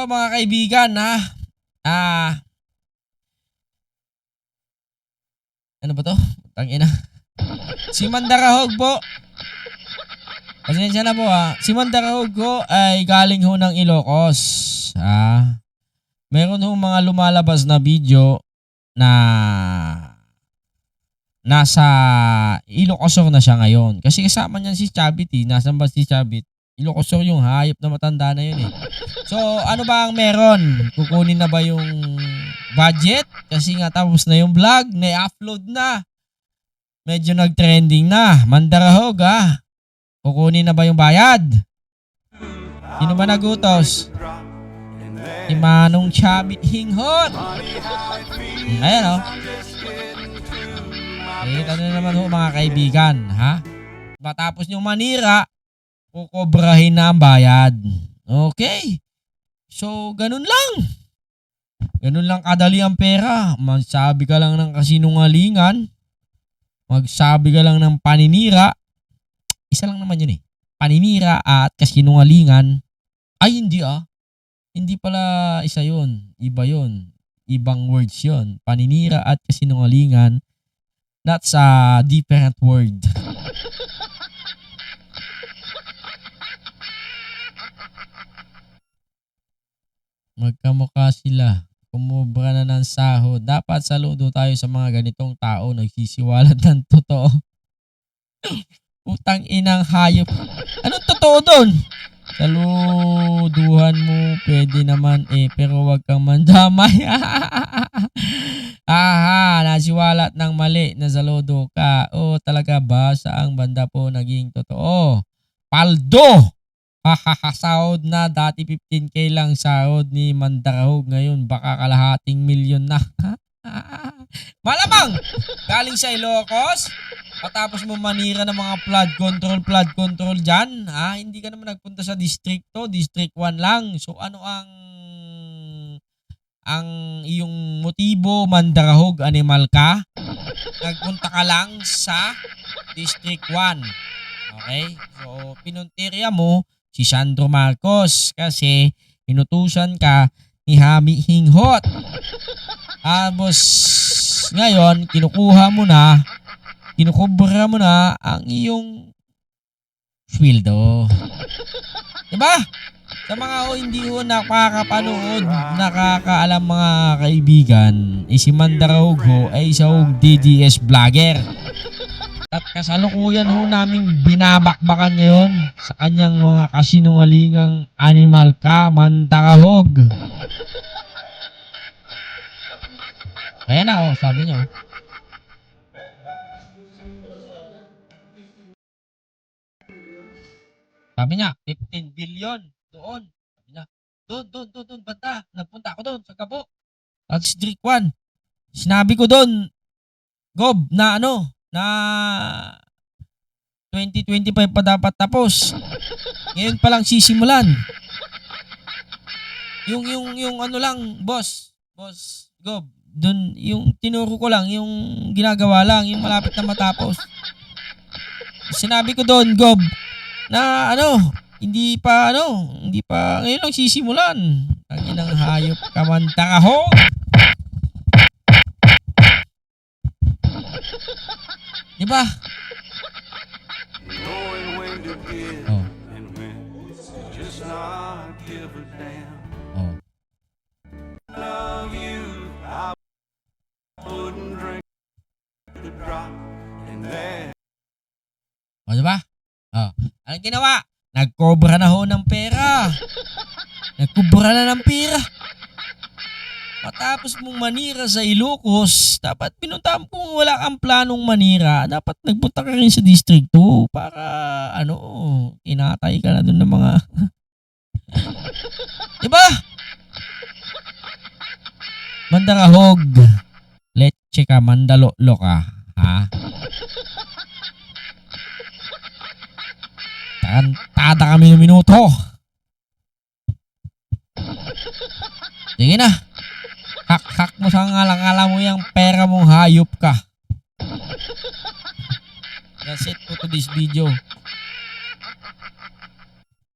mga kaibigan ha. Ano ba to? Tangina. Si Mandarahog po. Pasensya na po ha. Si Mandarahog po ay galing ho ng Ilocos. Meron ho mga lumalabas na video na nasa Ilocosor na siya ngayon. Kasi kasama niyan si Chavit eh. Nasaan ba si Chavit? Ilocosor yung hayop na matanda na yun eh. So, ano ba ang meron? Kukunin na ba yung budget? Kasi nga tapos na yung vlog, na-upload na. Medyo nag-trending na. Mandarahog ha. Kukunin na ba yung bayad? Sino ba nagutos? Si Manong Chavit Hinghot. Ayan o. Kita na naman ho mga kaibigan ha. Matapos nyo manira, kukobrahin na ang bayad. Okay. So, ganun lang. Ganun lang kadali ang pera. Magsabi ka lang ng kasinungalingan. Magsabi ka lang ng paninira. Isa lang naman yun eh. Paninira at kasinungalingan. Ay, hindi ah. Hindi pala isa yun. Iba yun. Ibang words yun. Paninira at kasinungalingan. That's a different word. Magkamukha sila. Kumubra na ng sahod. Dapat saludo tayo sa mga ganitong tao nagsisiwalat ng totoo. Utang inang hayop. Anong totoo doon? Saluduhan mo, pwede naman eh, pero wag kang mandamay. Nasiwalat ng mali na saludo ka. Talaga ba saang banda po naging totoo? Paldo! Sahod na, dati 15K lang sahod ni Mandarahog, ngayon baka kalahating milyon na. Malamang! Galing sa Ilocos? Patapos mo manira ng mga flood control dyan, hindi ka naman nagpunta sa districto, District 1 lang. So ano ang iyong motibo, Mandarahog, animal ka? Nagpunta ka lang sa District 1. Okay? So pinuntirya mo si Sandro Marcos kasi inutusan ka ni Hami Hinghot. Tapos ngayon, kinukubra mo na ang iyong sweldo. Diba? Sa mga hindi ho nakakapanood, nakakaalam mga kaibigan, si Mandarahog ho ay isang DDS vlogger. At kasalukuyan ho namin binabakbakan ngayon sa kanyang mga kasinungalingang animal ka, Mandarahog. Kaya na sabi niyo. Sabi niya, 15 billion doon. Sabi niya, doon, banda. Nagpunta ako doon sa Gabo. At District 1. Sinabi ko doon, Gob, na 2025 pa dapat tapos. Ngayon pa lang sisimulan. Yung ano lang, boss, Gob, doon yung tinuro ko lang, yung ginagawa lang, yung malapit na matapos. Sinabi ko doon, Gob, na hindi pa ngayon lang sisimulan. Ang inang hayop ka, Mandarahog. Diba? Diba? Anong ginawa? Nagkobra na ho ng pera. Nagkobra na ng pera. Matapos mong manira sa Ilocos, dapat pinuntahan kung wala kang planong manira, dapat nagpunta ka rin sa District 2 para inatay ka na dun ng mga diba? Mandarahog, leche ka, mandalolo ka, Tarantada kami ng minuto. Sige na. Hak mo sa ngalang-ngala mo yung pera mong hayop ka. That's it for today's video.